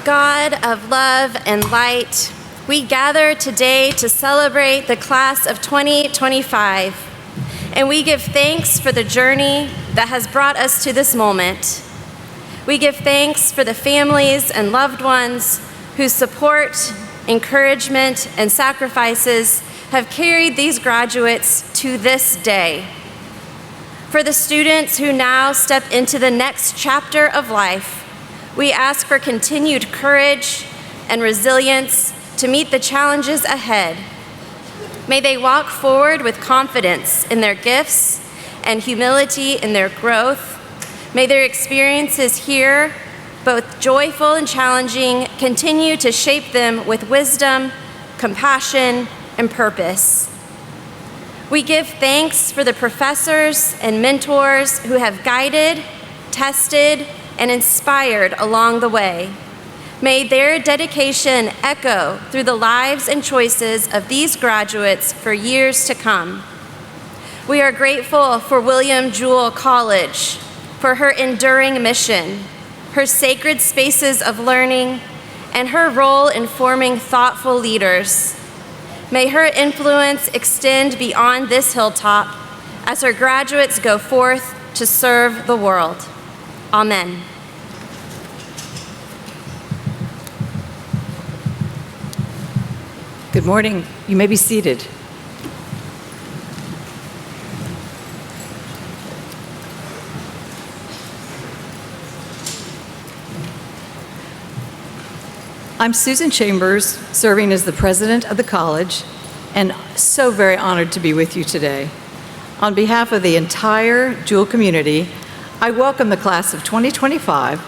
God of love and light, we gather today to celebrate the class of 2025, and we give thanks for the journey that has brought us to this moment. We give thanks for the families and loved ones whose support, encouragement, and sacrifices have carried these graduates to this day. For the students who now step into the next chapter of life, we ask for continued courage and resilience to meet the challenges ahead. May they walk forward with confidence in their gifts and humility in their growth. May their experiences here, both joyful and challenging, continue to shape them with wisdom, compassion, and purpose. We give thanks for the professors and mentors who have guided, tested, and inspired along the way. May their dedication echo through the lives and choices of these graduates for years to come. We are grateful for William Jewell College, for her enduring mission, her sacred spaces of learning, and her role in forming thoughtful leaders. May her influence extend beyond this hilltop as her graduates go forth to serve the world. Amen. Good morning. You may be seated. I'm Susan Chambers, serving as the president of the college, and so very honored to be with you today. On behalf of the entire Jewell community, I welcome the class of 2025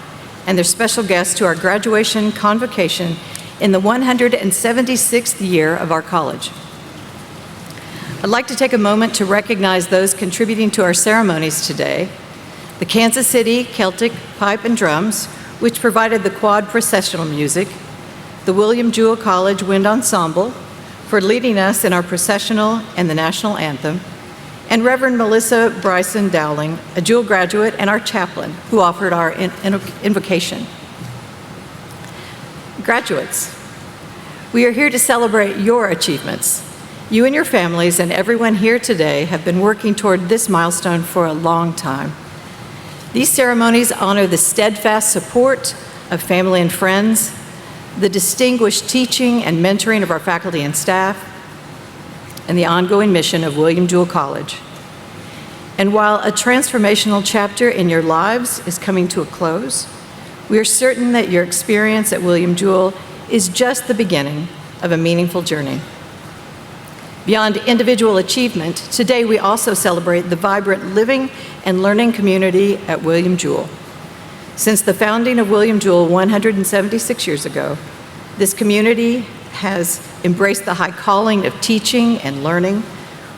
and their special guests to our graduation convocation in the 176th year of our college. I'd like to take a moment to recognize those contributing to our ceremonies today: the Kansas City Celtic Pipe and Drums, which provided the quad processional music, the William Jewell College Wind Ensemble for leading us in our processional and the national anthem, and Reverend Melissa Bryson Dowling, a Jewell graduate and our chaplain, who offered our invocation. Graduates, we are here to celebrate your achievements. You and your families and everyone here today have been working toward this milestone for a long time. These ceremonies honor the steadfast support of family and friends, the distinguished teaching and mentoring of our faculty and staff, and the ongoing mission of William Jewell College. And while a transformational chapter in your lives is coming to a close, we are certain that your experience at William Jewell is just the beginning of a meaningful journey. Beyond individual achievement, today we also celebrate the vibrant living and learning community at William Jewell. Since the founding of William Jewell 176 years ago, this community has embraced the high calling of teaching and learning.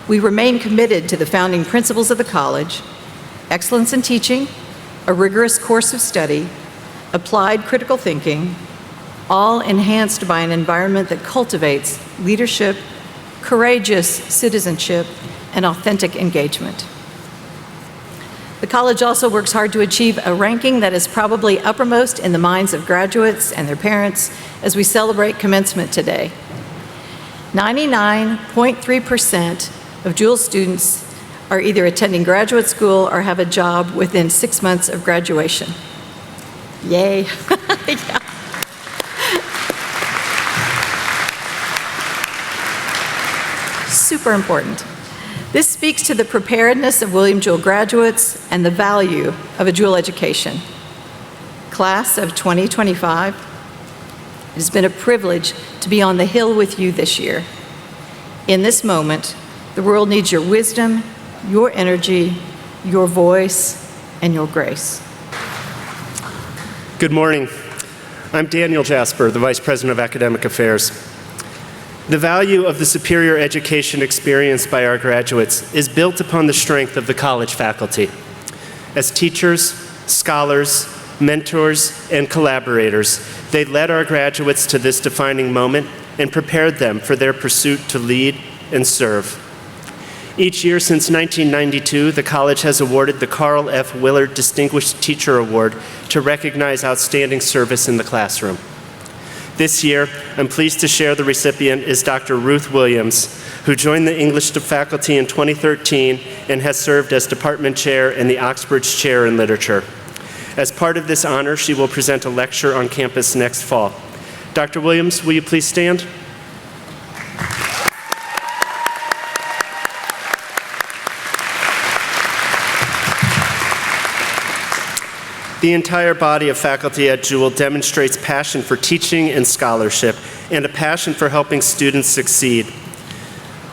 We remain committed to the founding principles of the college: excellence in teaching, a rigorous course of study, applied critical thinking, all enhanced by an environment that cultivates leadership, courageous citizenship, and authentic engagement. The college also works hard to achieve a ranking that is probably uppermost in the minds of graduates and their parents as we celebrate commencement today. 99.3% of Jewell students are either attending graduate school or have a job within 6 months of graduation. Yay. Yeah. Super important. This speaks to the preparedness of William Jewell graduates and the value of a Jewell education. Class of 2025, it has been a privilege to be on the Hill with you this year. In this moment, the world needs your wisdom, your energy, your voice, and your grace. Good morning. I'm Daniel Jasper, the Vice President of Academic Affairs. The value of the superior education experienced by our graduates is built upon the strength of the college faculty. As teachers, scholars, mentors, and collaborators, they led our graduates to this defining moment and prepared them for their pursuit to lead and serve. Each year since 1992, the college has awarded the Carl F. Willard Distinguished Teacher Award to recognize outstanding service in the classroom. This year, I'm pleased to share the recipient is Dr. Ruth Williams, who joined the English faculty in 2013 and has served as department chair and the Oxbridge Chair in Literature. As part of this honor, she will present a lecture on campus next fall. Dr. Williams, will you please stand? The entire body of faculty at Jewell demonstrates passion for teaching and scholarship and a passion for helping students succeed.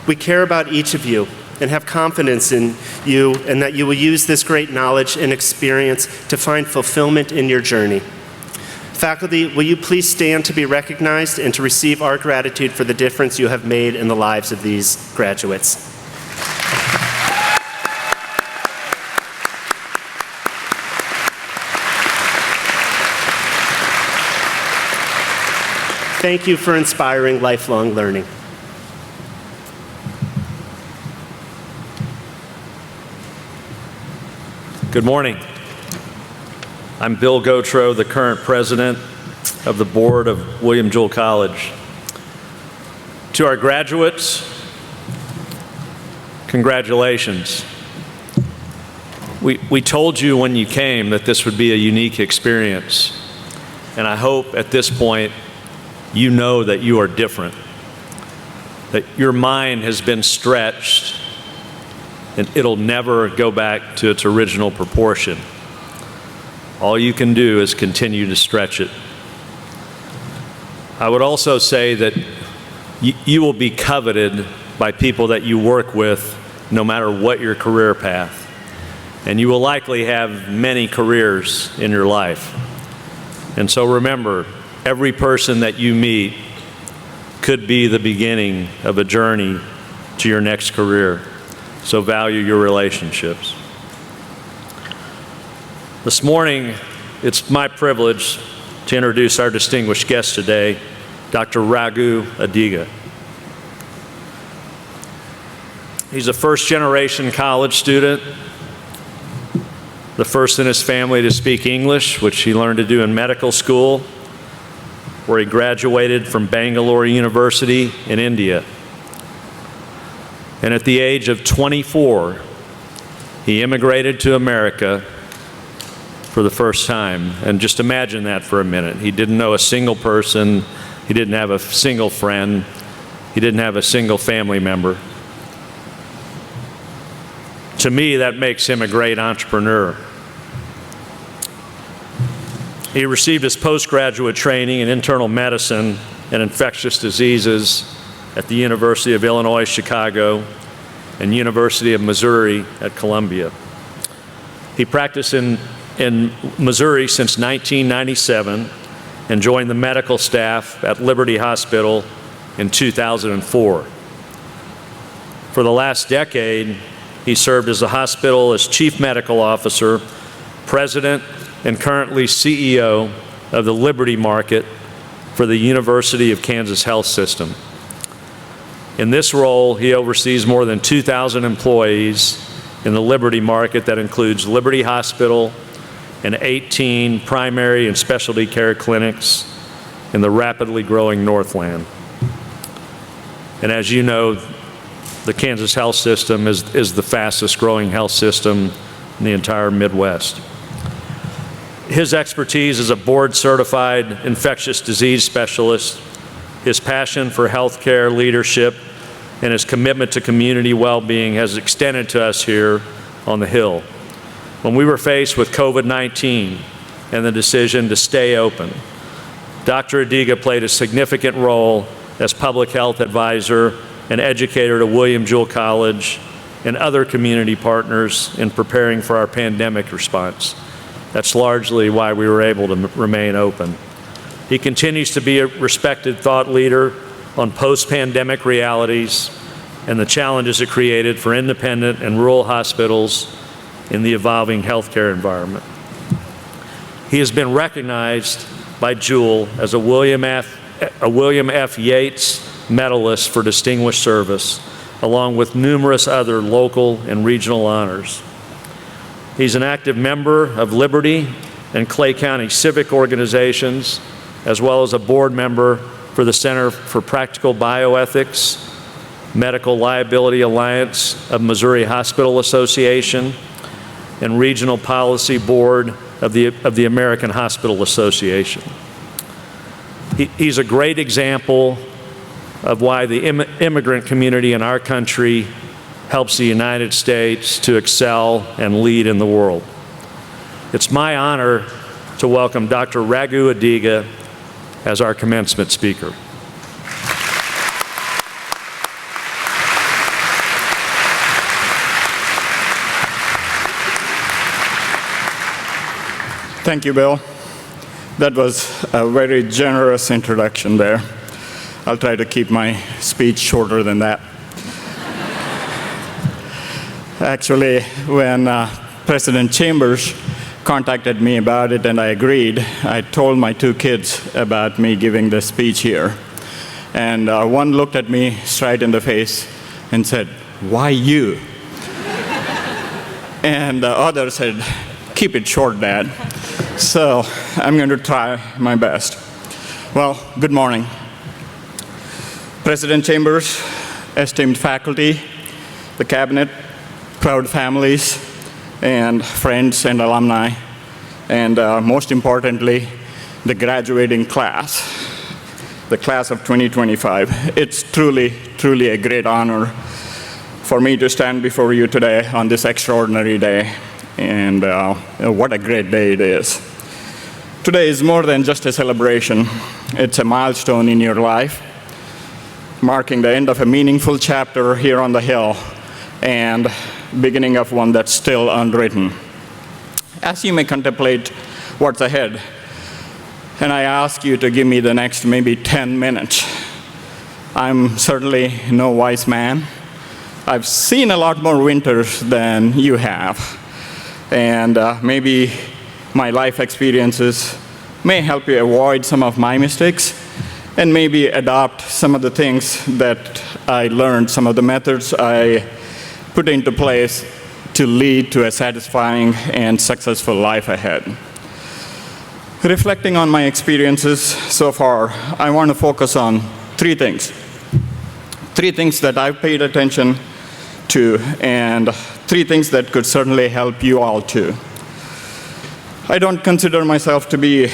We care about each of you and have confidence in you and that you will use this great knowledge and experience to find fulfillment in your journey. Faculty, will you please stand to be recognized and to receive our gratitude for the difference you have made in the lives of these graduates. Thank you for inspiring lifelong learning. Good morning. I'm Bill Gautreaux, the current president of the board of William Jewell College. To our graduates, congratulations. We told you when you came that this would be a unique experience, and I hope at this point you know that you are different, that your mind has been stretched and it'll never go back to its original proportion. All you can do is continue to stretch it. I would also say that you will be coveted by people that you work with no matter what your career path. And you will likely have many careers in your life. And so remember, every person that you meet could be the beginning of a journey to your next career. So value your relationships. This morning, it's my privilege to introduce our distinguished guest today, Dr. Raghu Adiga. He's a first-generation college student, the first in his family to speak English, which he learned to do in medical school, where he graduated from Bangalore University in India. And at the age of 24, he immigrated to America for the first time. And just imagine that for a minute. He didn't know a single person. He didn't have a single friend. He didn't have a single family member. To me, that makes him a great entrepreneur. He received his postgraduate training in internal medicine and infectious diseases at the University of Illinois, Chicago, and University of Missouri at Columbia. He practiced in Missouri since 1997 and joined the medical staff at Liberty Hospital in 2004. For the last decade, he served as the hospital as chief medical officer, president, and currently CEO of the Liberty Market for the University of Kansas Health System. In this role, he oversees more than 2,000 employees in the Liberty Market that includes Liberty Hospital and 18 primary and specialty care clinics in the rapidly growing Northland. And as you know, the Kansas Health System is the fastest growing health system in the entire Midwest. His expertise as a board-certified infectious disease specialist, his passion for healthcare leadership, and his commitment to community well-being has extended to us here on the Hill. When we were faced with COVID-19 and the decision to stay open, Dr. Adiga played a significant role as public health advisor and educator to William Jewell College and other community partners in preparing for our pandemic response. That's largely why we were able to remain open. He continues to be a respected thought leader on post-pandemic realities and the challenges it created for independent and rural hospitals in the evolving healthcare environment. He has been recognized by Jewell as a William F. Yates Medalist for Distinguished Service, along with numerous other local and regional honors. He's an active member of Liberty and Clay County civic organizations as well as a board member for the Center for Practical Bioethics, Medical Liability Alliance of Missouri Hospital Association, and Regional Policy Board of the American Hospital Association. He's a great example of why the immigrant community in our country helps the United States to excel and lead in the world. It's my honor to welcome Dr. Raghu Adiga as our commencement speaker. Thank you, Bill. That was a very generous introduction there. I'll try to keep my speech shorter than that. Actually, when President Chambers contacted me about it and I agreed, I told my two kids about me giving this speech here. And one looked at me straight in the face and said, "Why you?" And the other said, "Keep it short, Dad." So I'm going to try my best. Well, good morning. President Chambers, esteemed faculty, the cabinet, proud families, and friends and alumni, and most importantly, the graduating class, the class of 2025. It's truly, truly a great honor for me to stand before you today on this extraordinary day. And what a great day it is. Today is more than just a celebration. It's a milestone in your life, marking the end of a meaningful chapter here on the Hill and beginning of one that's still unwritten. As you may contemplate what's ahead, and I ask you to give me the next maybe 10 minutes, I'm certainly no wise man. I've seen a lot more winters than you have. And maybe my life experiences may help you avoid some of my mistakes and maybe adopt some of the things that I learned, some of the methods I put into place to lead to a satisfying and successful life ahead. Reflecting on my experiences so far, I want to focus on three things. Three things that I've paid attention to, and three things that could certainly help you all too. I don't consider myself to be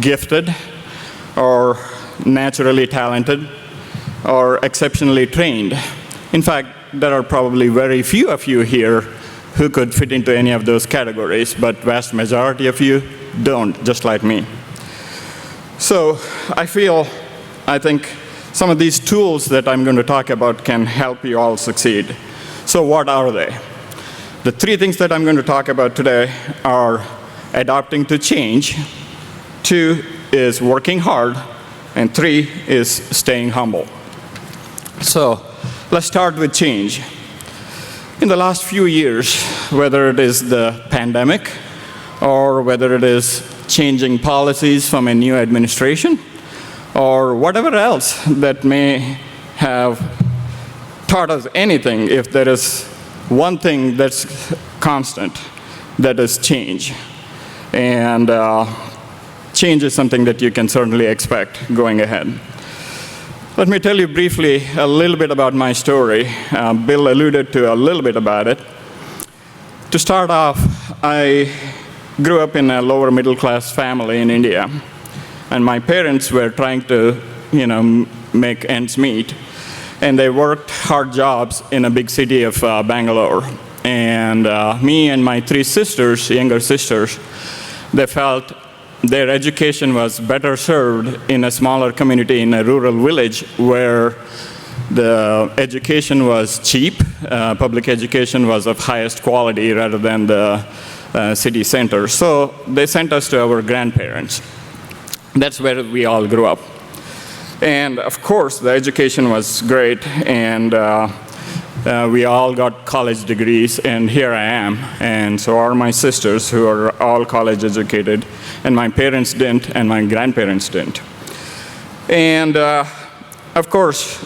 gifted or naturally talented or exceptionally trained. In fact, there are probably very few of you here who could fit into any of those categories, but vast majority of you don't, just like me. So I think some of these tools that I'm going to talk about can help you all succeed. So what are they? The three things that I'm going to talk about today are adapting to change, 2 is working hard, and 3 is staying humble. So let's start with change. In the last few years, whether it is the pandemic or whether it is changing policies from a new administration or whatever else that may have taught us anything, if there is one thing that's constant, that is change. And change is something that you can certainly expect going ahead. Let me tell you briefly a little bit about my story. Bill alluded to a little bit about it. To start off, I grew up in a lower middle class family in India. And my parents were trying to, make ends meet. And they worked hard jobs in a big city of Bangalore. And me and my 3 sisters, younger sisters, they felt their education was better served in a smaller community in a rural village where the education was cheap, public education was of highest quality rather than the city center. So they sent us to our grandparents. That's where we all grew up. And of course, the education was great, and we all got college degrees, and here I am. And so are my sisters, who are all college educated, and my parents didn't, and my grandparents didn't. And of course,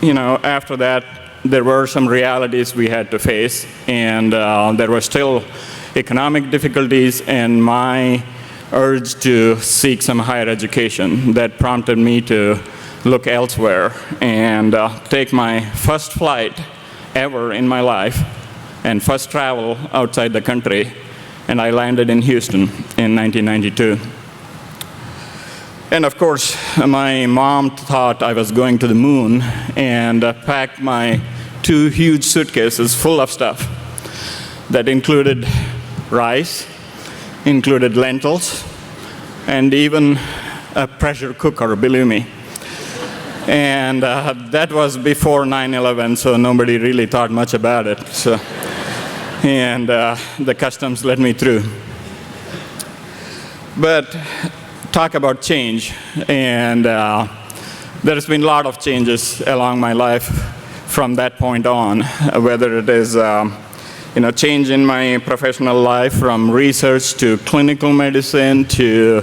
after that, there were some realities we had to face, and there were still economic difficulties, and my urge to seek some higher education that prompted me to look elsewhere and take my first flight ever in my life and first travel outside the country. And I landed in Houston in 1992. And of course, my mom thought I was going to the moon and packed my 2 huge suitcases full of stuff that included rice, included lentils, and even a pressure cooker, believe me. And that was before 9/11, so nobody really thought much about it. And the customs let me through. But talk about change, and there's been a lot of changes along my life from that point on, whether it is change in my professional life from research to clinical medicine to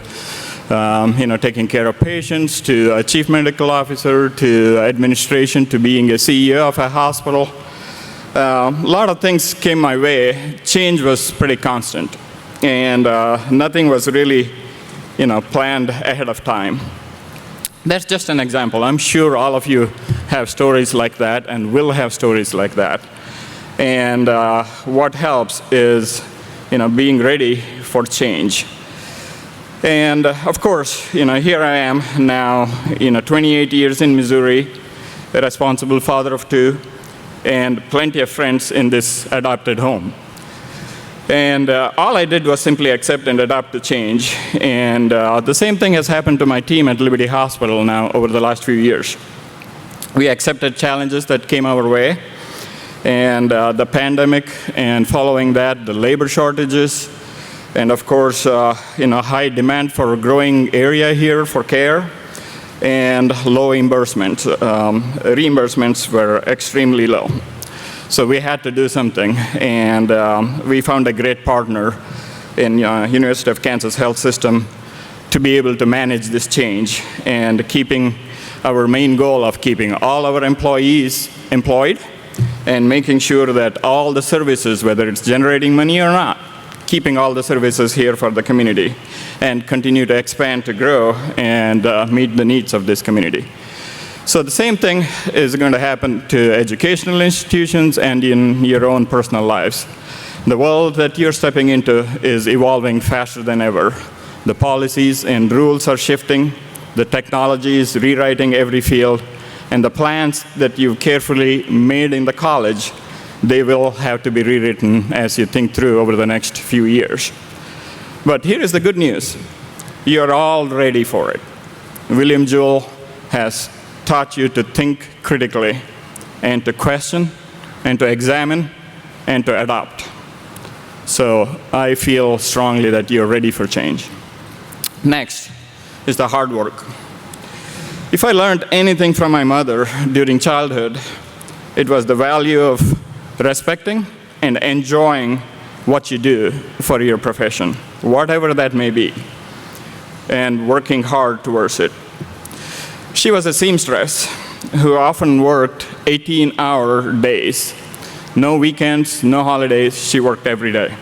taking care of patients to a chief medical officer to administration to being a CEO of a hospital. A lot of things came my way. Change was pretty constant, and nothing was really planned ahead of time. That's just an example. I'm sure all of you have stories like that and will have stories like that. And what helps is being ready for change. And of course, here I am now, 28 years in Missouri, a responsible father of 2, and plenty of friends in this adopted home. And all I did was simply accept and adapt the change. And the same thing has happened to my team at Liberty Hospital now over the last few years. We accepted challenges that came our way, and the pandemic, and following that, the labor shortages, and of course, high demand for a growing area here for care, and low reimbursements. Reimbursements were extremely low. So we had to do something, and we found a great partner in University of Kansas Health System to be able to manage this change and keeping our main goal of keeping all our employees employed and making sure that all the services, whether it's generating money or not, keeping all the services here for the community and continue to expand, to grow, and meet the needs of this community. So the same thing is going to happen to educational institutions and in your own personal lives. The world that you're stepping into is evolving faster than ever. The policies and rules are shifting, the technology is rewriting every field, and the plans that you've carefully made in the college, they will have to be rewritten as you think through over the next few years. But here is the good news. You're all ready for it. William Jewell has taught you to think critically and to question and to examine and to adopt. So I feel strongly that you're ready for change. Next is the hard work. If I learned anything from my mother during childhood, it was the value of respecting and enjoying what you do for your profession, whatever that may be, and working hard towards it. She was a seamstress who often worked 18-hour days. No weekends, no holidays, she worked every day.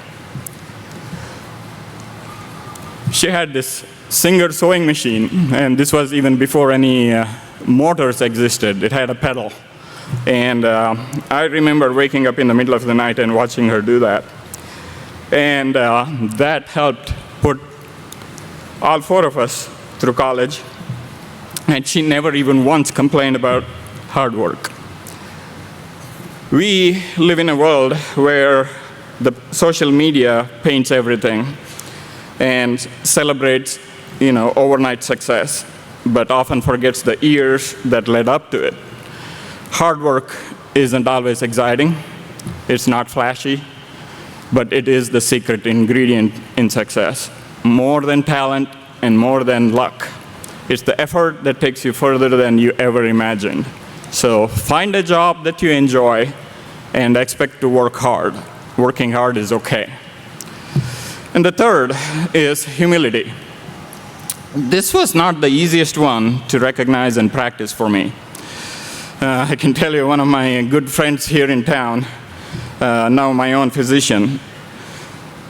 She had this Singer sewing machine, and this was even before any motors existed. It had a pedal. And I remember waking up in the middle of the night and watching her do that. And that helped put all 4 of us through college. And she never even once complained about hard work. We live in a world where the social media paints everything and celebrates, overnight success, but often forgets the years that led up to it. Hard work isn't always exciting. It's not flashy, but it is the secret ingredient in success. More than talent and more than luck. It's the effort that takes you further than you ever imagined. So find a job that you enjoy and expect to work hard. Working hard is okay. And the third is humility. This was not the easiest one to recognize and practice for me. I can tell you one of my good friends here in town, now my own physician,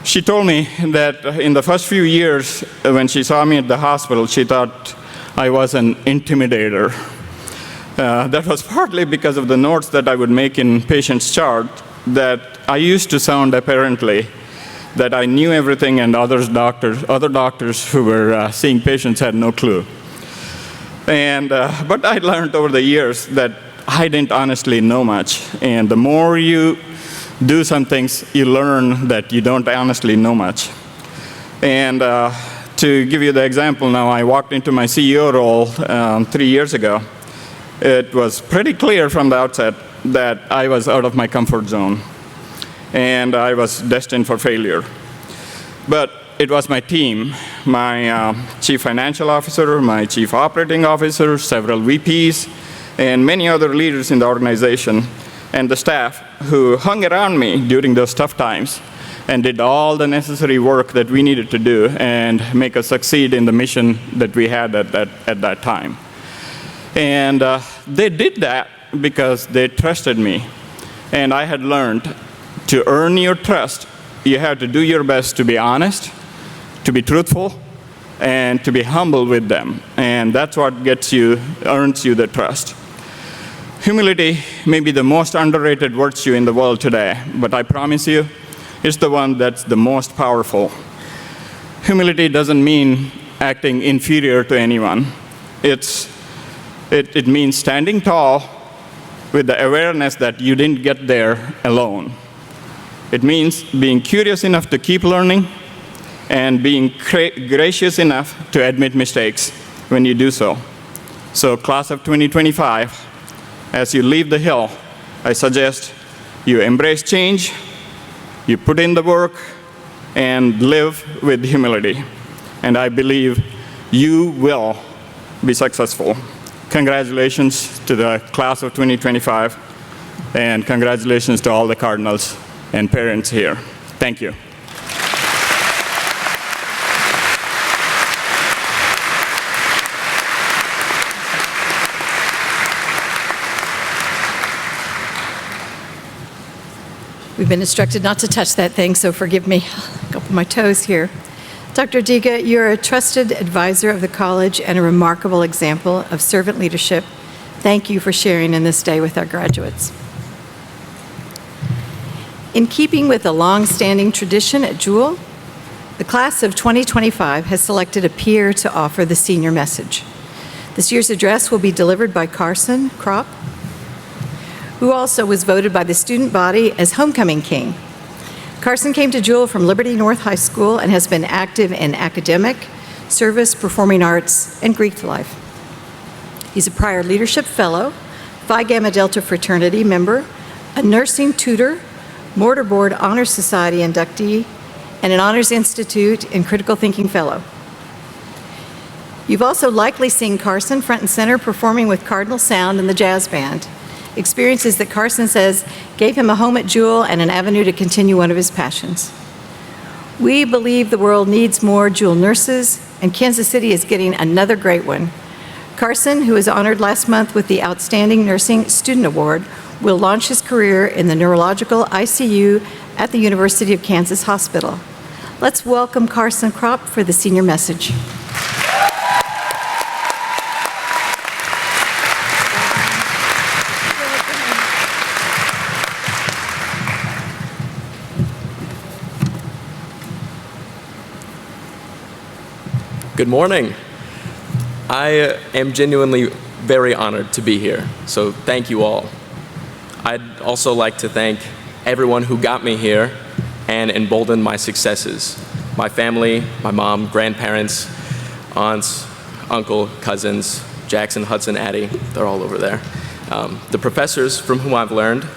She told me that in the first few years, when she saw me at the hospital, she thought I was an intimidator. That was partly because of the notes that I would make in patients' chart, that I used to sound apparently that I knew everything and other doctors who were seeing patients had no clue. But I learned over the years that I didn't honestly know much. And the more you do some things, you learn that you don't honestly know much. And to give you the example now, I walked into my CEO role 3 years ago. It was pretty clear from the outset that I was out of my comfort zone, and I was destined for failure. But it was my team, my chief financial officer, my chief operating officer, several VPs, and many other leaders in the organization, and the staff who hung around me during those tough times and did all the necessary work that we needed to do and make us succeed in the mission that we had at that time. And they did that because they trusted me. And I had learned to earn your trust, you have to do your best to be honest, to be truthful, and to be humble with them. And that's what earns you the trust. Humility may be the most underrated virtue in the world today, but I promise you, it's the one that's the most powerful. Humility doesn't mean acting inferior to anyone. It means standing tall with the awareness that you didn't get there alone. It means being curious enough to keep learning and being gracious enough to admit mistakes when you do so. So, class of 2025, as you leave the hill, I suggest you embrace change, you put in the work, and live with humility. And I believe you will be successful. Congratulations to the class of 2025, and congratulations to all the Cardinals and parents here. Thank you. We've been instructed not to touch that thing, so forgive me. I'll go up on my toes here. Dr. Adiga, you're a trusted advisor of the college and a remarkable example of servant leadership. Thank you for sharing in this day with our graduates. In keeping with a long-standing tradition at Jewell, the class of 2025 has selected a peer to offer the senior message. This year's address will be delivered by Carson, Krop, who also was voted by the student body as homecoming king. Carson came to Jewell from Liberty North High School and has been active in academic, service, performing arts, and Greek life. He's a prior leadership fellow, Phi Gamma Delta fraternity member, a nursing tutor, Mortarboard Honor Society inductee, and an Honors Institute and Critical Thinking Fellow. You've also likely seen Carson front and center performing with Cardinal Sound and the Jazz Band, experiences that Carson says gave him a home at Jewell and an avenue to continue one of his passions. We believe the world needs more Jewell nurses, and Kansas City is getting another great one. Carson, who was honored last month with the Outstanding Nursing Student Award, will launch his career in the neurological ICU at the University of Kansas Hospital. Let's welcome Carson Krop for the senior message. Good morning. I am genuinely very honored to be here, so thank you all. I'd also like to thank everyone who got me here and emboldened my successes. My family, my mom, grandparents, aunts, uncle, cousins, Jackson, Hudson, Addie, they're all over there. The professors from whom I've learned,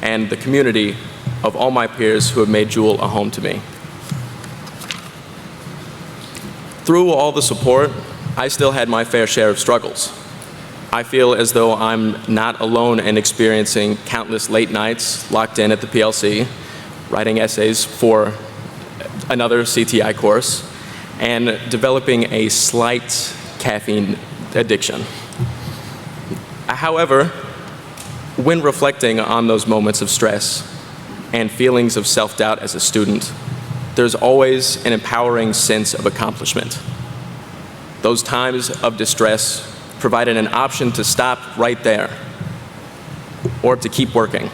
and the community of all my peers who have made Jewell a home to me. Through all the support, I still had my fair share of struggles. I feel as though I'm not alone in experiencing countless late nights locked in at the PLC, writing essays for another CTI course, and developing a slight caffeine addiction. However, when reflecting on those moments of stress and feelings of self-doubt as a student, there's always an empowering sense of accomplishment. Those times of distress provided an option to stop right there or to keep working.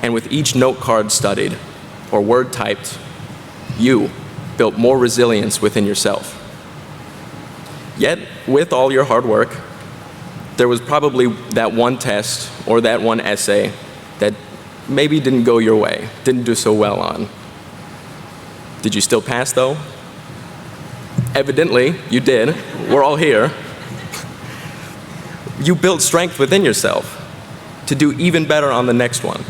And with each note card studied or word typed, you built more resilience within yourself. Yet, with all your hard work, there was probably that one test or that one essay that maybe didn't go your way, didn't do so well on. Did you still pass, though? Evidently, you did. We're all here. You built strength within yourself to do even better on the next one.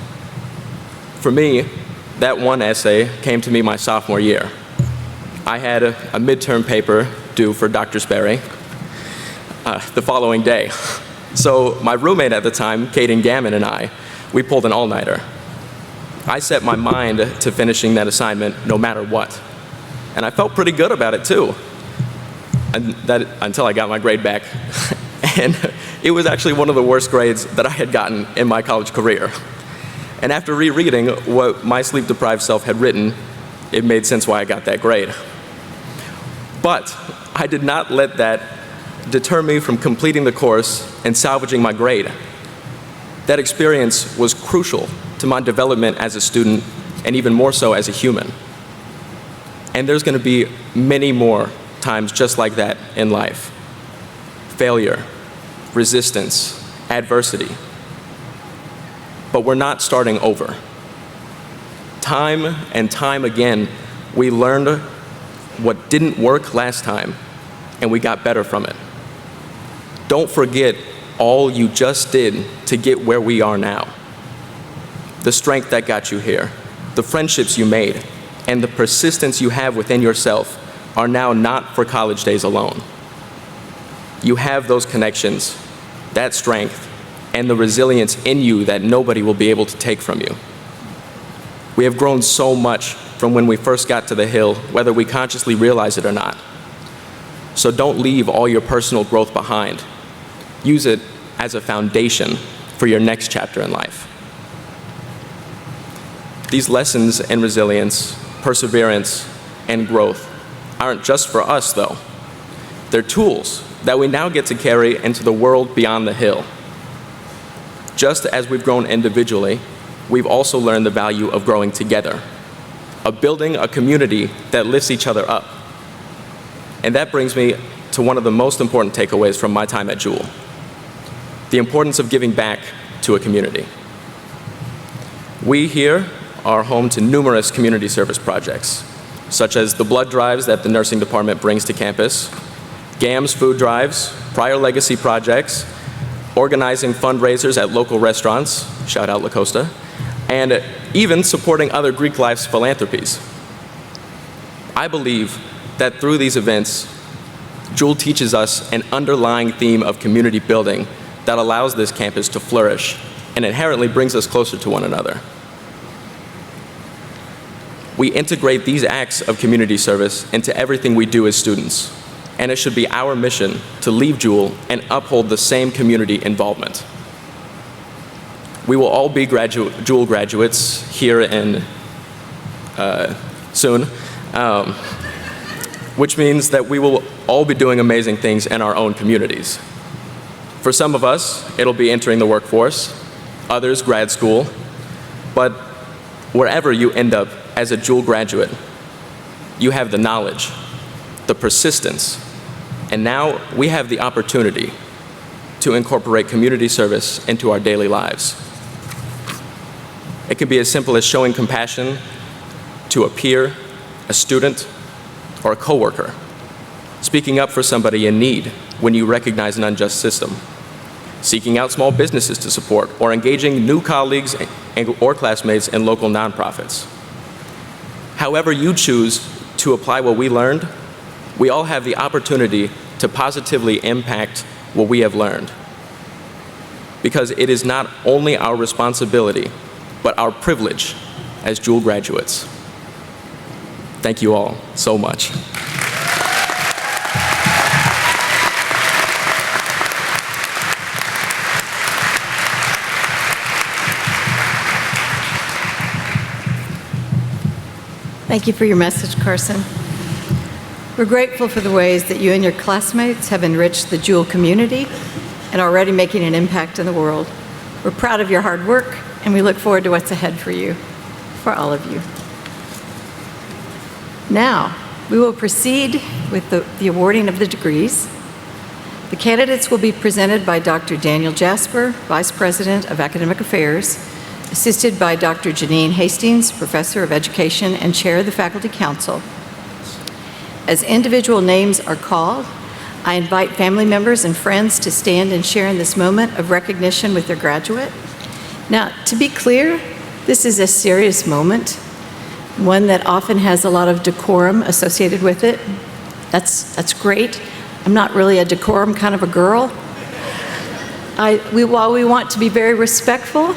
For me, that one essay came to me my sophomore year. I had a midterm paper due for Dr. Sperry the following day. So my roommate at the time, Caden Gammon, and we pulled an all-nighter. I set my mind to finishing that assignment no matter what. And I felt pretty good about it too, until I got my grade back. And it was actually one of the worst grades that I had gotten in my college career. And after rereading what my sleep-deprived self had written, it made sense why I got that grade. But I did not let that deter me from completing the course and salvaging my grade. That experience was crucial to my development as a student, and even more so as a human. And there's going to be many more times just like that in life. Failure, resistance, adversity. But we're not starting over. Time and time again, we learned what didn't work last time, and we got better from it. Don't forget all you just did to get where we are now. The strength that got you here, the friendships you made, and the persistence you have within yourself are now not for college days alone. You have those connections, that strength, and the resilience in you that nobody will be able to take from you. We have grown so much from when we first got to the Hill, whether we consciously realize it or not. So don't leave all your personal growth behind. Use it as a foundation for your next chapter in life. These lessons in resilience, perseverance, and growth aren't just for us, though. They're tools that we now get to carry into the world beyond the Hill. Just as we've grown individually, we've also learned the value of growing together, of building a community that lifts each other up. And that brings me to one of the most important takeaways from my time at Jewell: the importance of giving back to a community. We here are home to numerous community service projects, such as the blood drives that the nursing department brings to campus, GAMS food drives, prior legacy projects, organizing fundraisers at local restaurants, shout out La Costa, and even supporting other Greek Life's philanthropies. I believe that through these events, Jewell teaches us an underlying theme of community building that allows this campus to flourish and inherently brings us closer to one another. We integrate these acts of community service into everything we do as students, and it should be our mission to leave Jewell and uphold the same community involvement. We will all be Jewell graduates here in soon, which means that we will all be doing amazing things in our own communities. For some of us, it'll be entering the workforce, others grad school, but wherever you end up as a Jewell graduate, you have the knowledge, the persistence, and now we have the opportunity to incorporate community service into our daily lives. It can be as simple as showing compassion to a peer, a student, or a coworker, speaking up for somebody in need when you recognize an unjust system, seeking out small businesses to support, or engaging new colleagues or classmates in local nonprofits. However you choose to apply what we learned, we all have the opportunity to positively impact what we have learned. Because it is not only our responsibility, but our privilege as Jewell graduates. Thank you all so much. Thank you for your message, Carson. We're grateful for the ways that you and your classmates have enriched the Jewell community and are already making an impact in the world. We're proud of your hard work, and we look forward to what's ahead for you, for all of you. Now, we will proceed with the awarding of the degrees. The candidates will be presented by Dr. Daniel Jasper, Vice President of Academic Affairs, assisted by Dr. Janine Hastings, Professor of Education and Chair of the Faculty Council. As individual names are called, I invite family members and friends to stand and share in this moment of recognition with their graduate. Now, to be clear, this is a serious moment, one that often has a lot of decorum associated with it. That's great. I'm not really a decorum kind of a girl. While we want to be very respectful,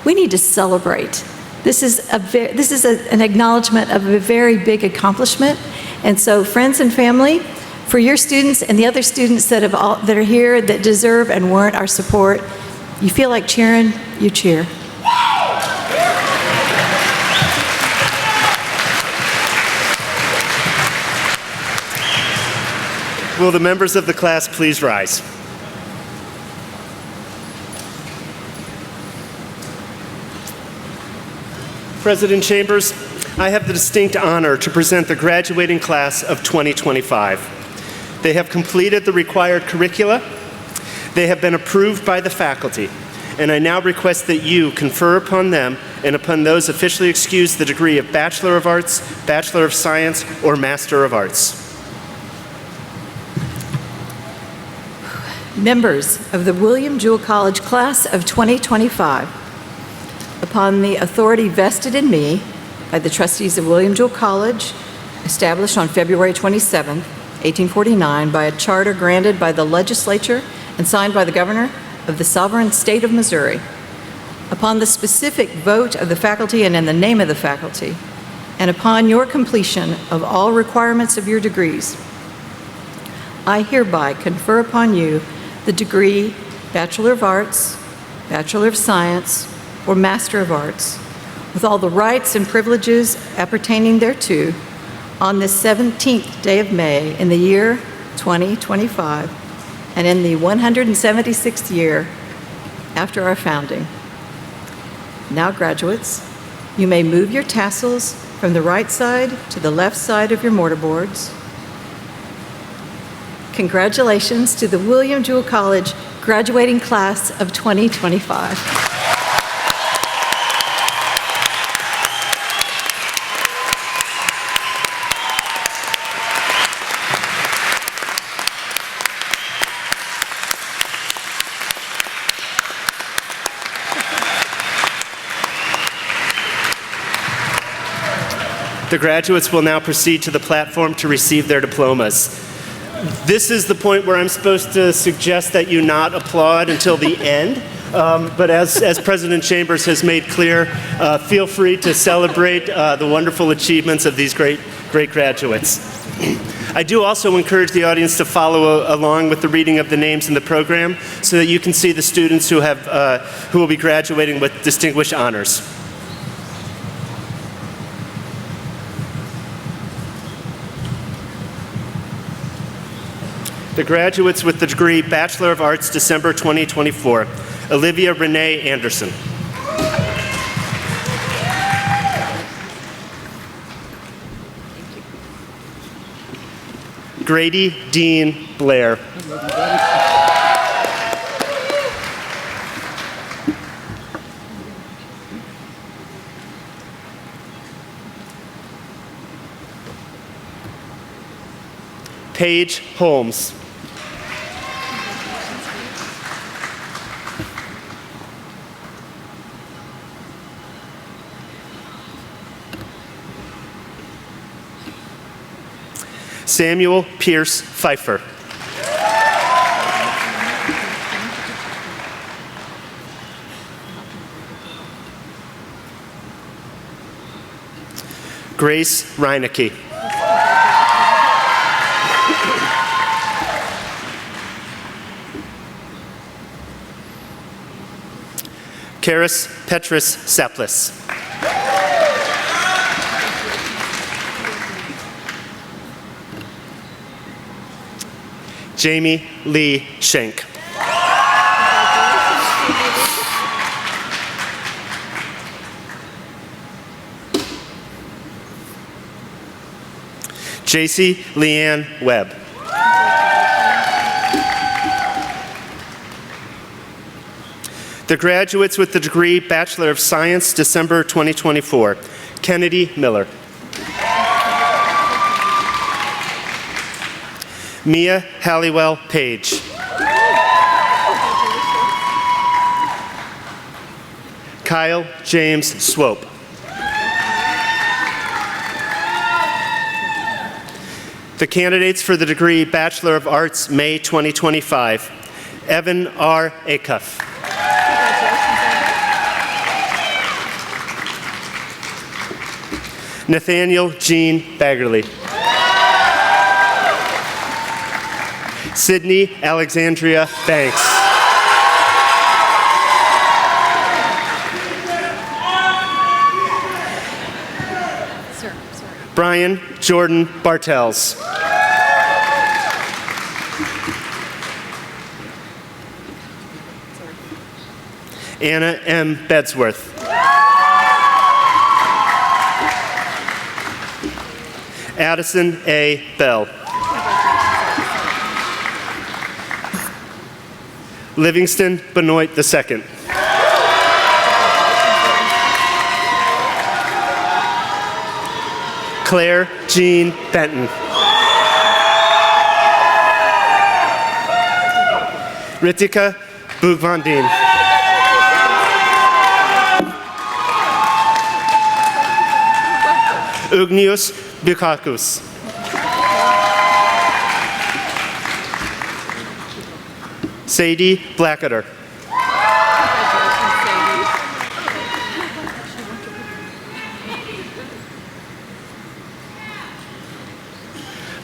we need to celebrate. This is an acknowledgement of a very big accomplishment. And so, friends and family, for your students and the other students that are here that deserve and warrant our support, you feel like cheering, you cheer. Will the members of the class please rise? President Chambers, I have the distinct honor to present the graduating class of 2025. They have completed the required curricula. They have been approved by the faculty, and I now request that you confer upon them and upon those officially excused the degree of Bachelor of Arts, Bachelor of Science, or Master of Arts. Members of the William Jewell College class of 2025, upon the authority vested in me by the trustees of William Jewell College, established on February 27, 1849, by a charter granted by the legislature and signed by the governor of the sovereign state of Missouri, upon the specific vote of the faculty and in the name of the faculty, and upon your completion of all requirements of your degrees, I hereby confer upon you the degree Bachelor of Arts, Bachelor of Science, or Master of Arts, with all the rights and privileges appertaining thereto, on this 17th day of May in the year 2025, and in the 176th year after our founding. Now, graduates, you may move your tassels from the right side to the left side of your mortarboards. Congratulations to the William Jewell College graduating class of 2025. The graduates will now proceed to the platform to receive their diplomas. This is the point where I'm supposed to suggest that you not applaud until the end. But as President Chambers has made clear, feel free to celebrate the wonderful achievements of these great graduates. I do also encourage the audience to follow along with the reading of the names in the program so that you can see the students who will be graduating with distinguished honors. The graduates with the degree Bachelor of Arts, December 2024, Olivia Renee Anderson. Grady Dean Blair. Paige Holmes. Samuel Pierce Pfeiffer. Grace Reinecke. Karis Petrus Saplis. Jamie Lee Schenk. JC Leanne Webb. The graduates with the degree Bachelor of Science, December 2024. Kennedy Miller. Mia Halliwell Page. Kyle James Swope. The candidates for the degree Bachelor of Arts, May 2025. Evan R. Acuff. Nathaniel Jean Baggerly. Sydney Alexandria Banks. Brian Jordan Bartels. Anna M. Bedsworth. Addison A. Bell. Livingston Benoit II. Claire Jean Benton. Ritika Bugvandin. Ugnius Bukakus. Sadie Blackader.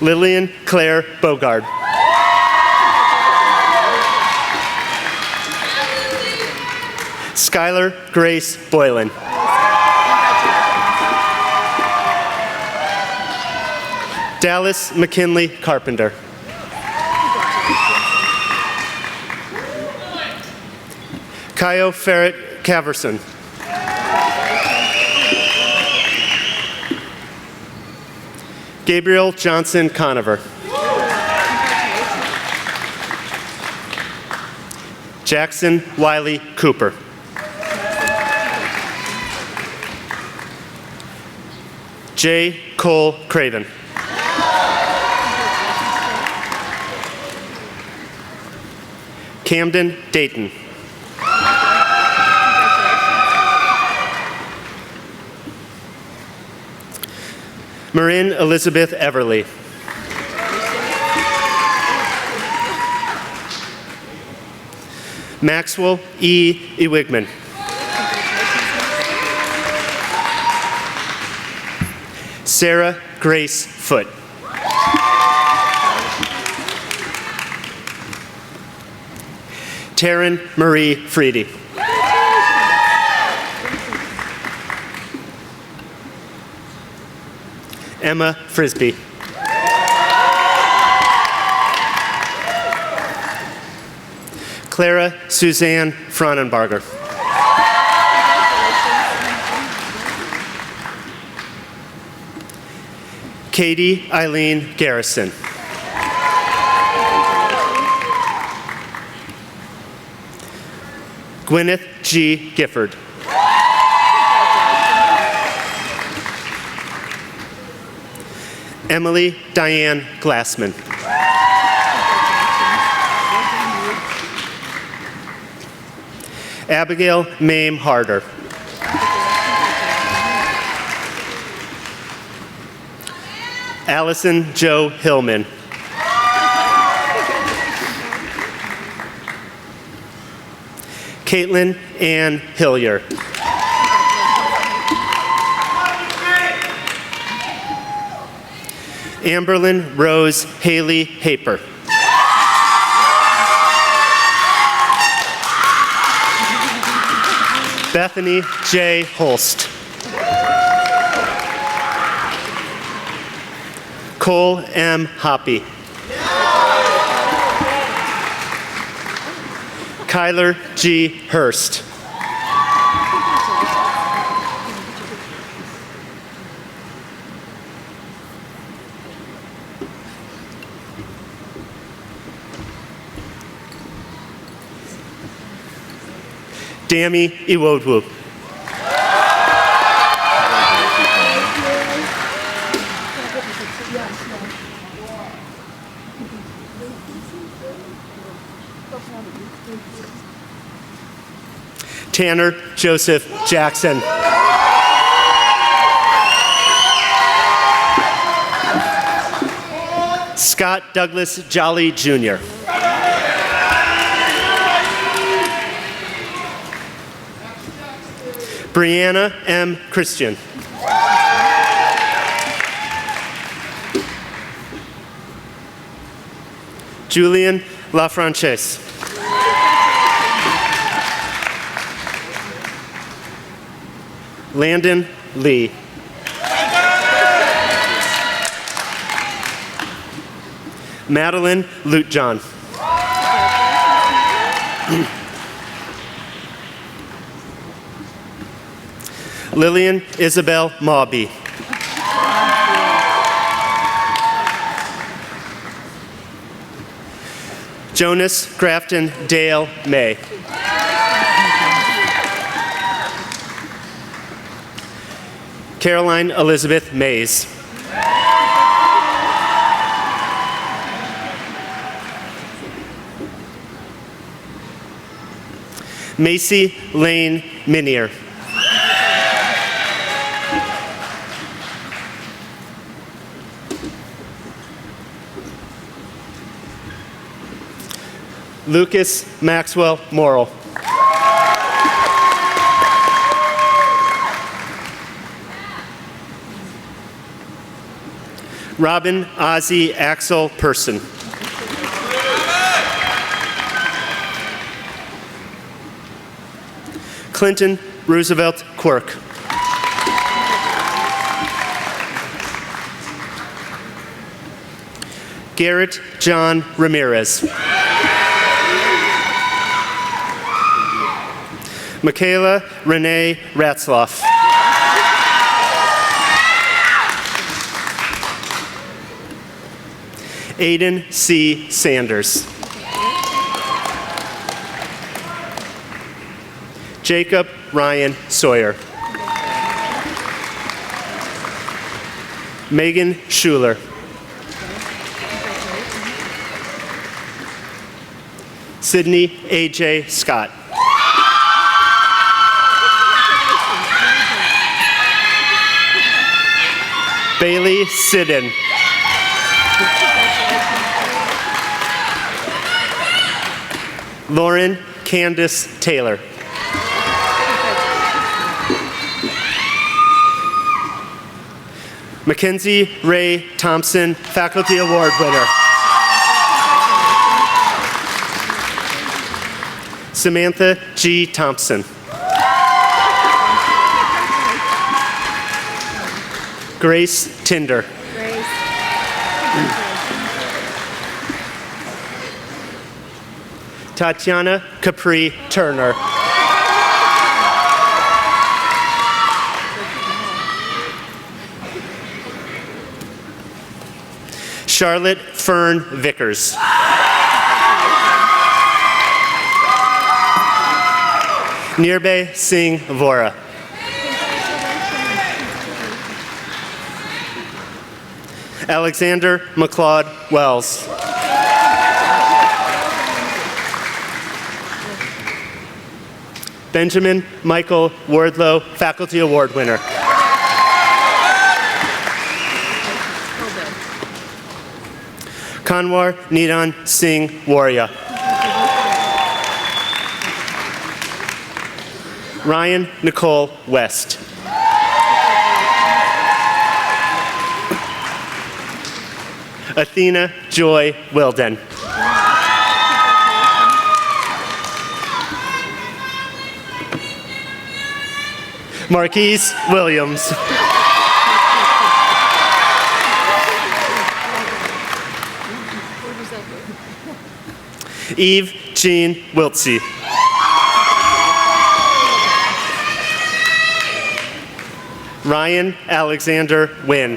Lillian Claire Bogard. Skylar Grace Boylan. Dallas McKinley Carpenter. Kyo Ferret Caverson. Gabriel Johnson Conover. Jackson Wiley Cooper. J. Cole Craven. Camden Dayton. Marin Elizabeth Everly. Maxwell E. Ewigman. Sarah Grace Foote. Taryn Marie Freedy. Emma Frisbee. Clara Suzanne Fraunenbarger. Katie Eileen Garrison. Gwyneth G. Gifford. Emily Diane Glassman. Abigail Mame Harder. Allison Jo Hillman. Caitlin Ann Hillier. Amberlyn Rose Haley Haper. Bethany J. Holst. Cole M. Hoppy. Kyler G. Hurst. Dami Iwodwu. Tanner Joseph Jackson. Scott Douglas Jolly Jr. Brianna M. Christian. Julian LaFrances. Landon Lee. Madeline Lutejohn. Lillian Isabel Mawby. Jonas Grafton Dale May. Caroline Elizabeth Mays. Macy Lane Minier. Lucas Maxwell Morrill. Robin Ozzie Axel Person. Clinton Roosevelt Quirk. Garrett John Ramirez. Michaela Renee Ratzloff. Aiden C. Sanders. Jacob Ryan Sawyer. Megan Schuler. Sydney A.J. Scott. Bailey Sidden. Lauren Candace Taylor. Mackenzie Ray Thompson, Faculty Award winner. Samantha G. Thompson. Grace Tinder. Tatiana Capri Turner. Charlotte Fern Vickers. Nirbe Singh Vora. Alexander McLeod Wells. Benjamin Michael Wardlow, Faculty Award winner. Kanwar Nidan Singh Warrior. Ryan Nicole West. Athena Joy Wilden. Marquise Williams. Eve Jean Wiltsey. Ryan Alexander Wynn.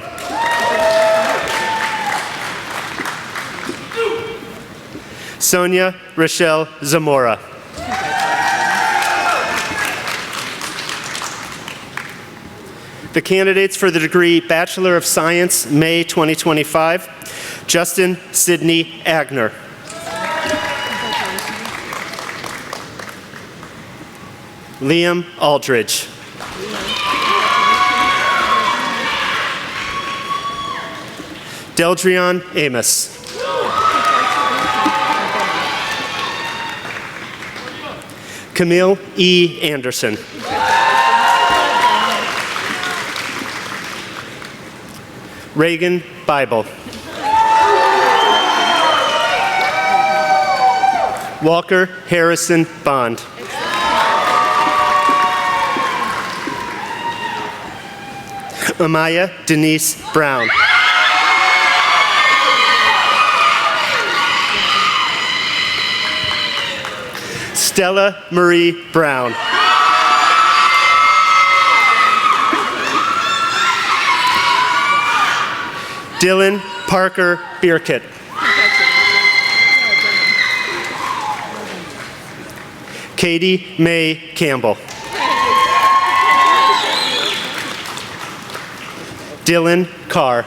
Sonia Rochelle Zamora. The candidates for the degree Bachelor of Science, May 2025, Justin Sidney Agner. Liam Aldridge. Deldrion Amos. Camille E. Anderson. Reagan Bible. Walker Harrison Bond. Amaya Denise Brown. Stella Marie Brown. Dylan Parker Bierkit. Katie Mae Campbell. Dylan Carr.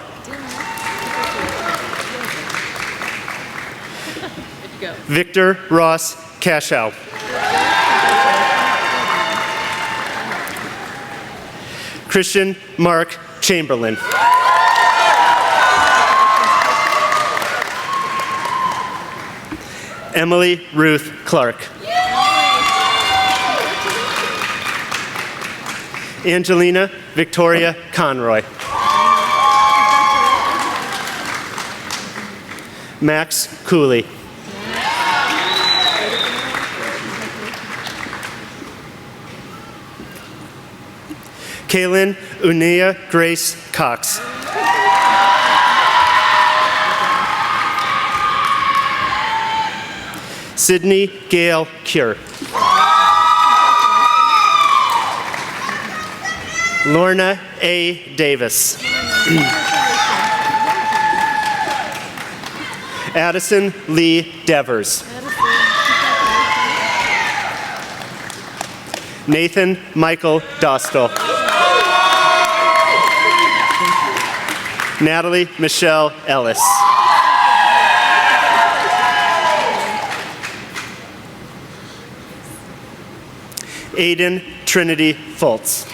Victor Ross Cashow. Christian Mark Chamberlain. Emily Ruth Clark. Angelina Victoria Conroy. Max Cooley. Kaylin Unia Grace Cox. Sydney Gail Cure. Lorna A. Davis. Addison Lee Devers. Nathan Michael Dostal. Natalie Michelle Ellis. Aiden Trinity Fultz.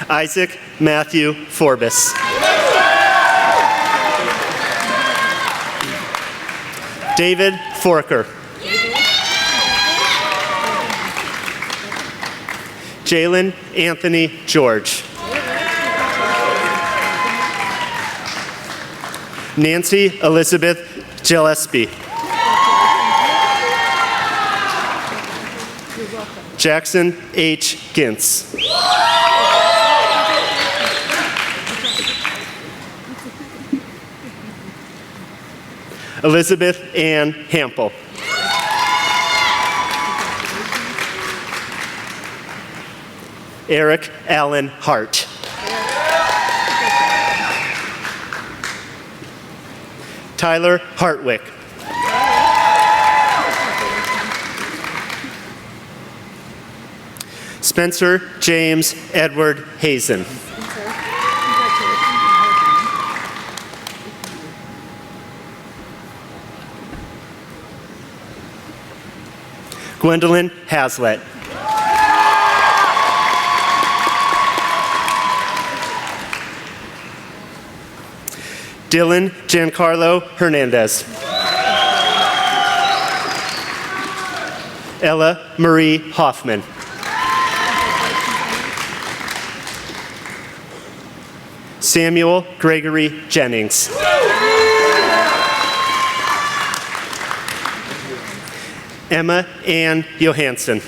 Isaac Matthew Forbes. David Forker. Jalen Anthony George. Nancy Elizabeth Gillespie. Jackson H. Gintz. Elizabeth Ann Hampel. Eric Allen Hart. Tyler Hartwick. Spencer James Edward Hazen. Gwendolyn Hazlitt. Dylan Giancarlo Hernandez. Ella Marie Hoffman. Samuel Gregory Jennings. Emma Ann Johansson.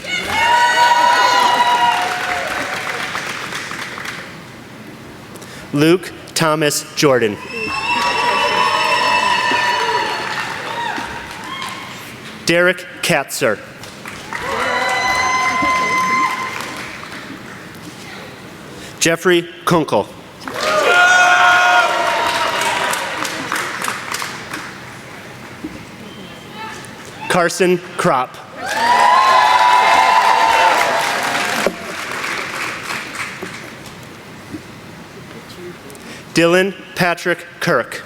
Luke Thomas Jordan. Derek Katzer. Jeffrey Kunkel. Carson Krop. Dylan Patrick Kirk.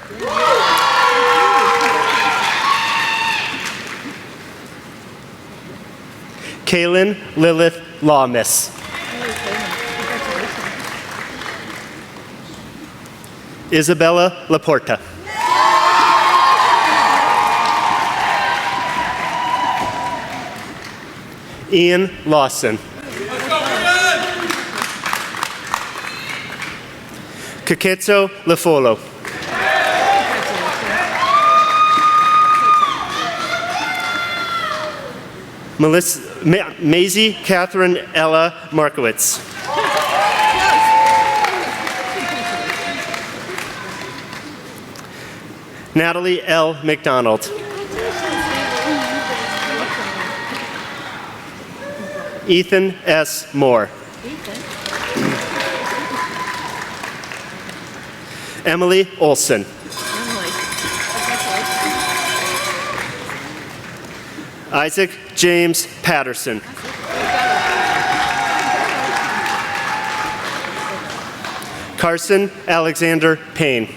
Kaylin Lilith Lawmiss. Isabella Laporta. Ian Lawson. Kaketso Lefolo. Maisie Catherine Ella Markowitz. Natalie L. McDonald. Ethan S. Moore. Emily Olson. Isaac James Patterson. Carson Alexander Payne.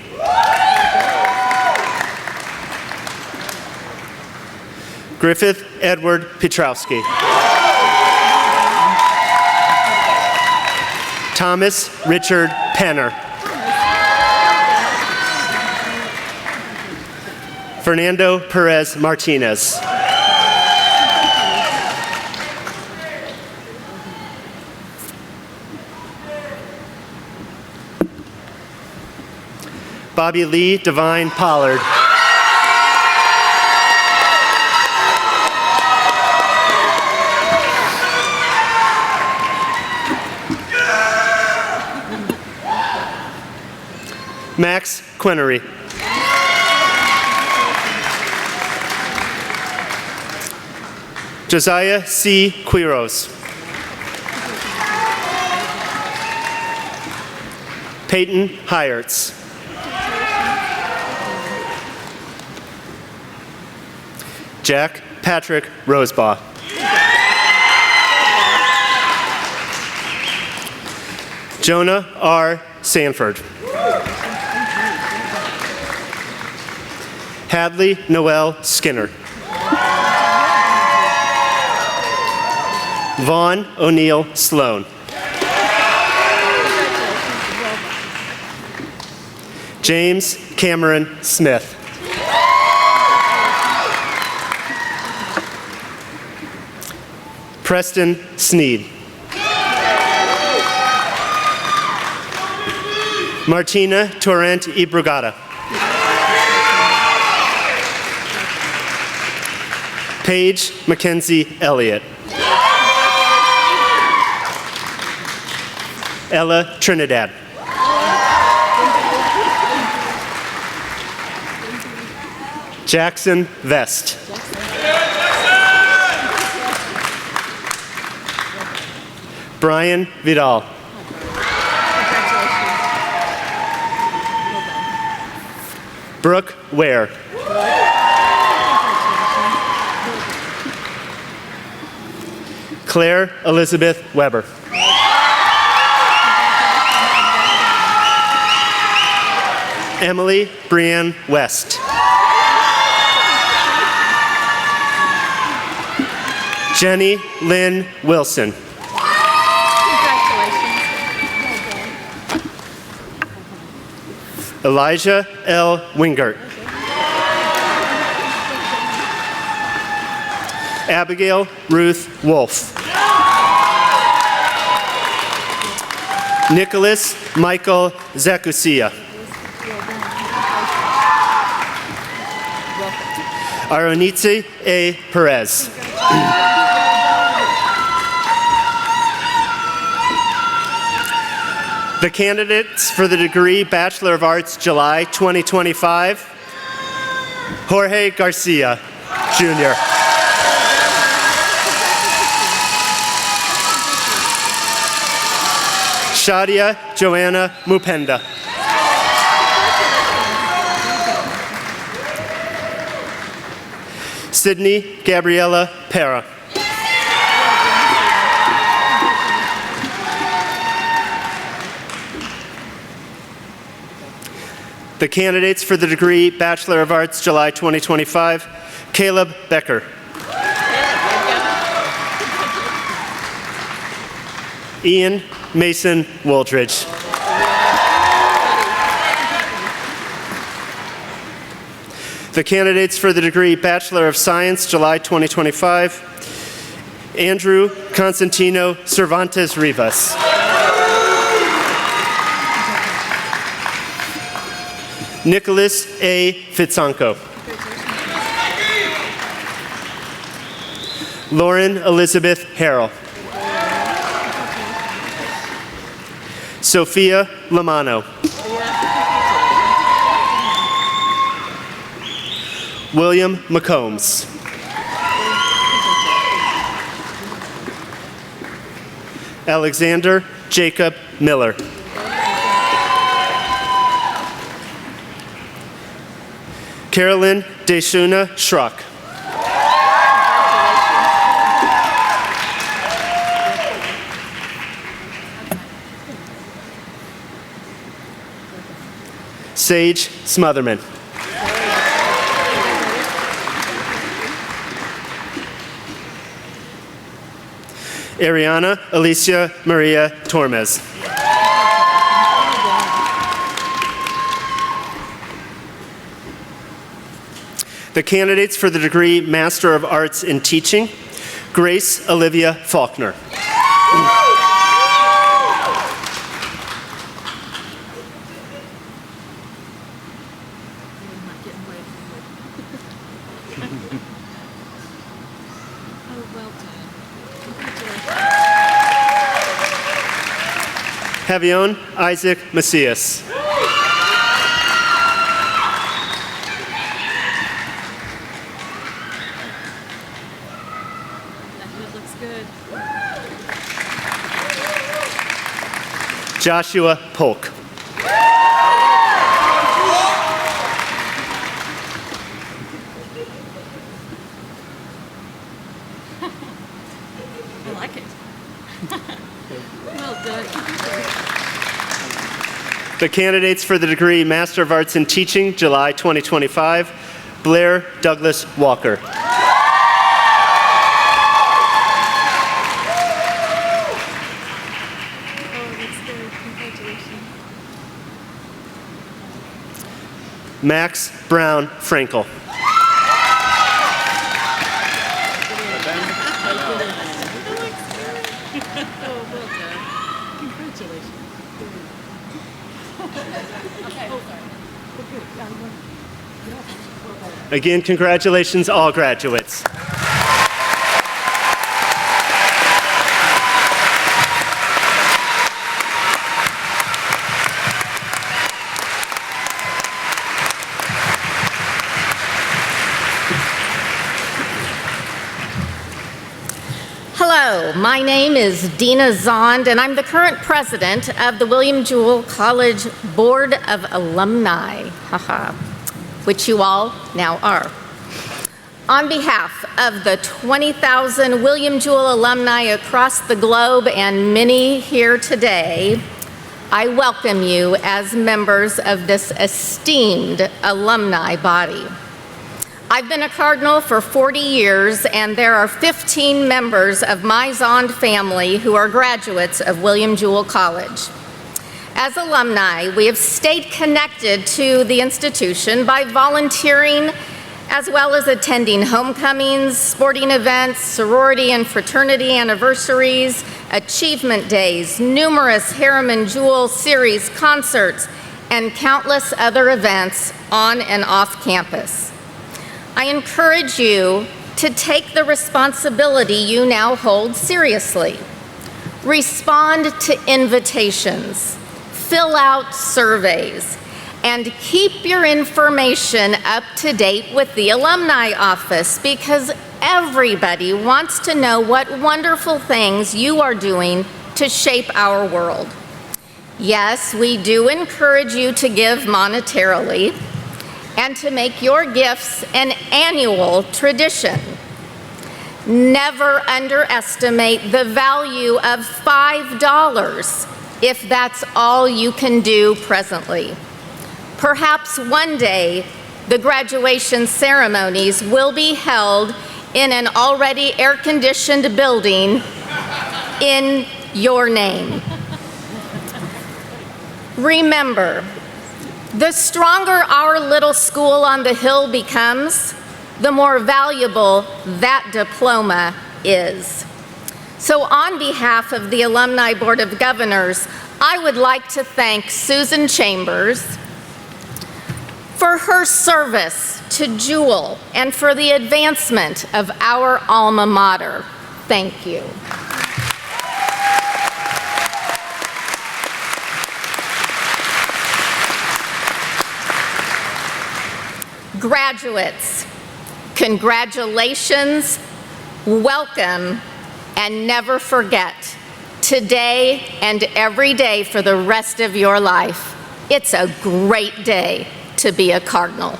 Griffith Edward Pietrowski. Thomas Richard Penner. Fernando Perez Martinez. Bobby Lee Devine Pollard. Max Quinnery. Josiah C. Quiros. Peyton Hyertz. Jack Patrick Rosebaugh. Jonah R. Sanford. Hadley Noel Skinner. Vaughn O'Neill Sloan. James Cameron Smith. Preston Sneed. Martina Torrent Ibrugada. Paige Mackenzie Elliott. Ella Trinidad. Jackson Vest. Brian Vidal. Brooke Ware. Claire Elizabeth Weber. Emily Brianne West. Jenny Lynn Wilson. Elijah L. Wingert. Abigail Ruth Wolf. Nicholas Michael Zakusia. Aronitze A. Perez. The candidates for the degree Bachelor of Arts, July 2025, Jorge Garcia, Jr. Shadia Joanna Mupenda. Sydney Gabriella Pera. The candidates for the degree Bachelor of Arts, July 2025, Caleb Becker. Ian Mason Wooldridge. The candidates for the degree Bachelor of Science, July 2025, Andrew Constantino Cervantes Rivas. Nicholas A. Fitsanko. Lauren Elizabeth Harrell. Sophia Lamano. William McCombs. Alexander Jacob Miller. Carolyn Deshuna Schrock. Sage Smotherman. Ariana Alicia Maria Tormes. The candidates for the degree Master of Arts in Teaching, Grace Olivia Faulkner. Javion Isaac Macias. Joshua Polk. I like it. Well done. The candidates for the degree Master of Arts in Teaching, July 2025, Blair Douglas Walker. Max Brown Frankel. Again, congratulations, all graduates. Hello, my name is Dina Zond, and I'm the current president of the William Jewell College Board of Alumni, which you all now are. On behalf of the 20,000 William Jewell alumni across the globe and many here today, I welcome you as members of this esteemed alumni body. I've been a Cardinal for 40 years, and there are 15 members of my Zond family who are graduates of William Jewell College. As alumni, we have stayed connected to the institution by volunteering as well as attending homecomings, sporting events, sorority and fraternity anniversaries, achievement days, numerous Harriman Jewell series concerts, and countless other events on and off campus. I encourage you to take the responsibility you now hold seriously. Respond to invitations, fill out surveys, and keep your information up to date with the alumni office, because everybody wants to know what wonderful things you are doing to shape our world. Yes, we do encourage you to give monetarily and to make your gifts an annual tradition. Never underestimate the value of $5 if that's all you can do presently. Perhaps one day, the graduation ceremonies will be held in an already air-conditioned building in your name. Remember, the stronger our little school on the hill becomes, the more valuable that diploma is. So on behalf of the Alumni Board of Governors, I would like to thank Susan Chambers for her service to Jewell and for the advancement of our alma mater. Thank you. Graduates, congratulations, welcome, and never forget, today and every day for the rest of your life, it's a great day to be a Cardinal.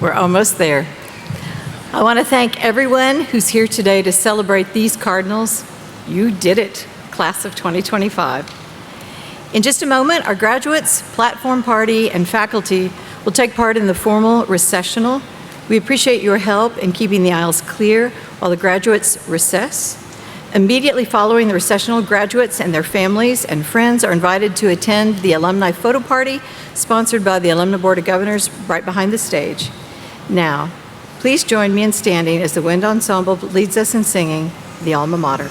We're almost there. I want to thank everyone who's here today to celebrate these Cardinals. You did it, class of 2025. In just a moment, our graduates, platform party, and faculty will take part in the formal recessional. We appreciate your help in keeping the aisles clear while the graduates recess. Immediately following the recessional, graduates and their families and friends are invited to attend the alumni photo party sponsored by the Alumni Board of Governors right behind the stage. Now, please join me in standing as the wind ensemble leads us in singing the Alma Mater.